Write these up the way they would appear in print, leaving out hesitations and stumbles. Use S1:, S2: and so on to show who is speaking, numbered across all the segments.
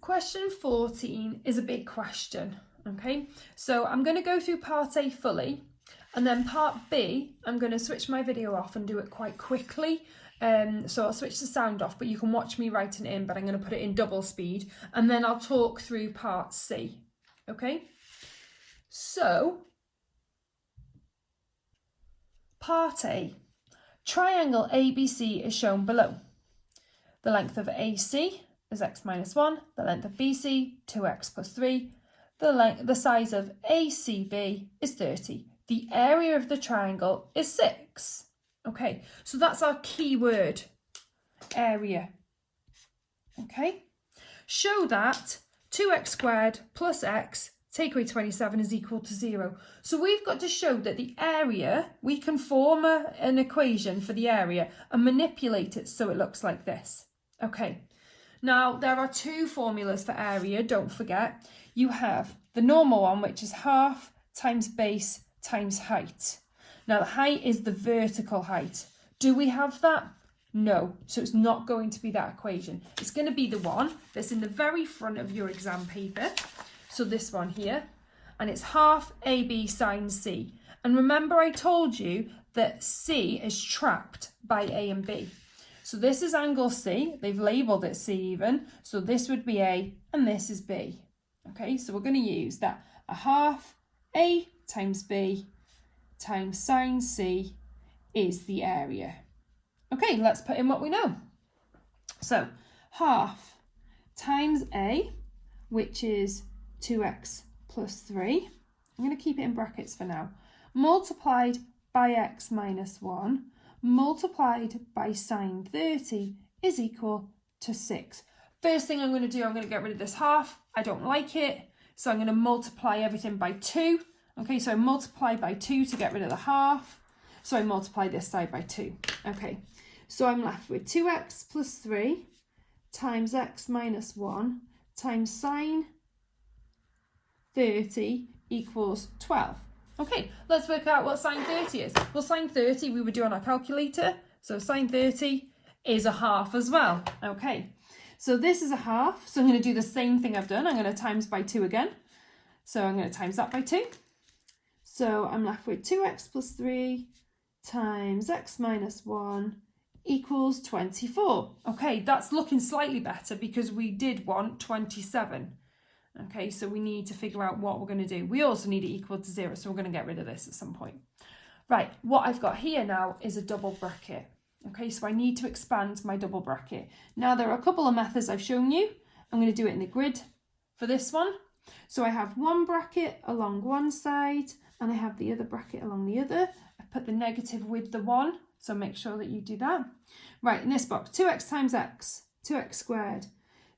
S1: Question 14 is a big question, okay? So I'm going to go through part A fully, and then part B, I'm going to switch my video off and do it quite quickly. So I'll switch the sound off, but you can watch me writing it in, but I'm going to put it in double speed, and then I'll talk through part C, okay? So, part A, triangle ABC is shown below. The length of AC is x minus 1, the length of BC, 2x plus 3, the size of ACB is 30. The area of the triangle is 6. Okay, so that's our key word, area. Okay, show that 2x squared plus x take away 27 is equal to 0. So we've got to show that the area, we can form an equation for the area and manipulate it so it looks like this. Okay, now there are two formulas for area, don't forget. You have the normal one, which is half times base times height. Now the height is the vertical height. Do we have that? No, so it's not going to be that equation. It's going to be the one that's in the very front of your exam paper. So this one here, and it's half AB sine C. And remember I told you that C is trapped by A and B. So this is angle C, they've labelled it C even, so this would be A and this is B. Okay, so we're going to use that a half A times B times sine C is the area. Okay, let's put in what we know. So half times A, which is 2x plus 3, I'm going to keep it in brackets for now, multiplied by x minus 1, multiplied by sine 30 is equal to 6. First thing I'm going to do, I'm going to get rid of this half. I don't like it, so I'm going to multiply everything by 2. Okay, so I multiply by 2 to get rid of the half. So I multiply this side by 2. Okay, so I'm left with 2x plus 3 times x minus 1 times sine 30 equals 12. Okay, let's work out what sine 30 is. Well, sine 30 we would do on our calculator. So sine 30 is a half as well. Okay, so this is a half. So I'm going to do the same thing I've done. I'm going to times by 2 again. So I'm going to times that by 2. So I'm left with 2x plus 3 times x minus 1 equals 24. Okay, that's looking slightly better because we did want 27. Okay, so we need to figure out what we're going to do. We also need it equal to 0, so we're going to get rid of this at some point. Right, what I've got here now is a double bracket. Okay, so I need to expand my double bracket. Now, there are a couple of methods I've shown you. I'm going to do it in the grid for this one. So I have one bracket along one side, and I have the other bracket along the other. I put the negative with the 1, so make sure that you do that. Right, in this box, 2x times x, 2x squared,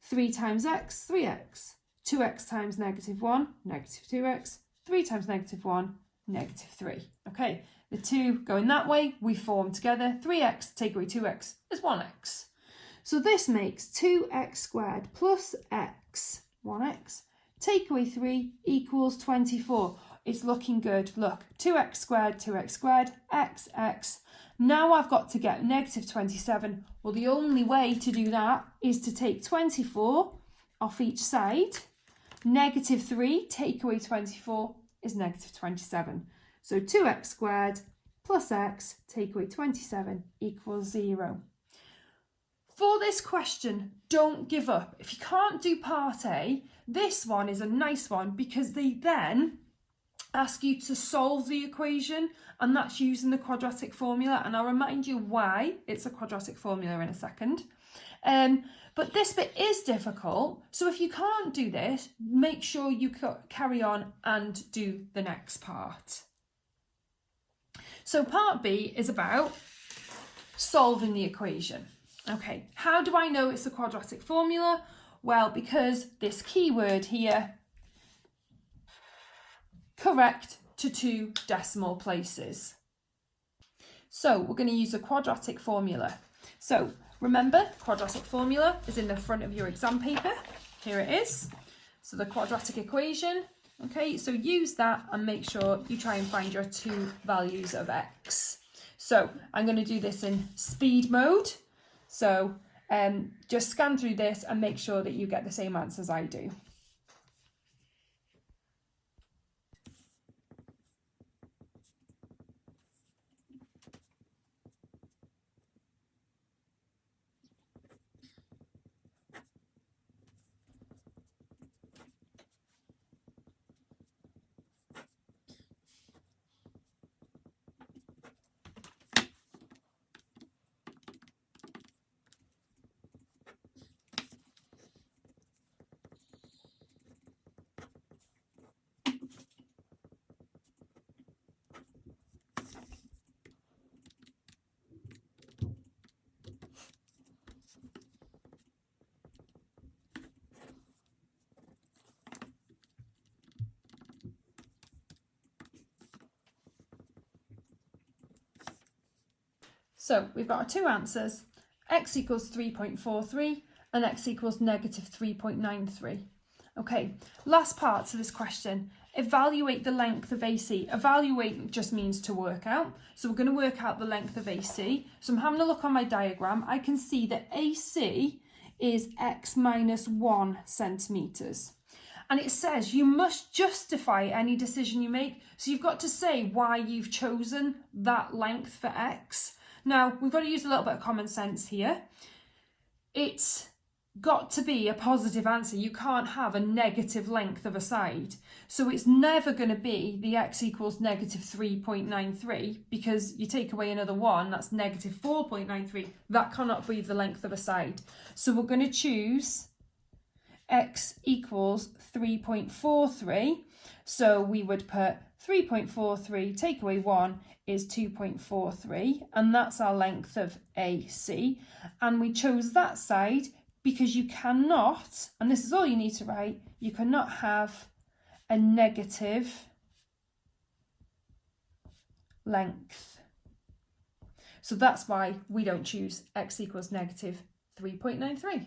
S1: 3 times x, 3x. 2x times negative 1, negative 2x, 3 times negative 1, negative 3. Okay, the 2 going that way, we form together. 3x take away 2x is 1x. So this makes 2x squared plus x, 1x, take away 3 equals 24. It's looking good. Look, 2x squared, x. Now I've got to get negative 27. Well, the only way to do that is to take 24 off each side. Negative 3 take away 24 is negative 27. So 2x squared plus x take away 27 equals 0. For this question, don't give up. If you can't do part A, this one is a nice one because they then ask you to solve the equation, and that's using the quadratic formula, and I'll remind you why it's a quadratic formula in a second. But this bit is difficult, so if you can't do this, make sure you carry on and do the next part. So part B is about solving the equation. Okay, how do I know it's a quadratic formula? Well, because this keyword here, correct to 2 decimal places. So we're going to use a quadratic formula. So remember, quadratic formula is in the front of your exam paper. Here it is. So the quadratic equation. Okay, so use that and make sure you try and find your 2 values of x. So I'm going to do this in speed mode. So just scan through this and make sure that you get the same answers I do. So we've got our two answers, x equals 3.43 and x equals negative 3.93. Okay, last part to this question, evaluate the length of AC. Evaluate just means to work out. So we're going to work out the length of AC. So I'm having a look on my diagram. I can see that AC is x minus 1 centimetres. And it says you must justify any decision you make. So you've got to say why you've chosen that length for x. Now, we've got to use a little bit of common sense here. It's got to be a positive answer. You can't have a negative length of a side. So it's never going to be the x equals negative 3.93 because you take away another 1, that's negative 4.93. That cannot be the length of a side. So we're going to choose x equals 3.43. So we would put 3.43, take away 1 is 2.43, and that's our length of AC. And we chose that side because you cannot, and this is all you need to write, you cannot have a negative length. So that's why we don't choose x equals negative 3.93.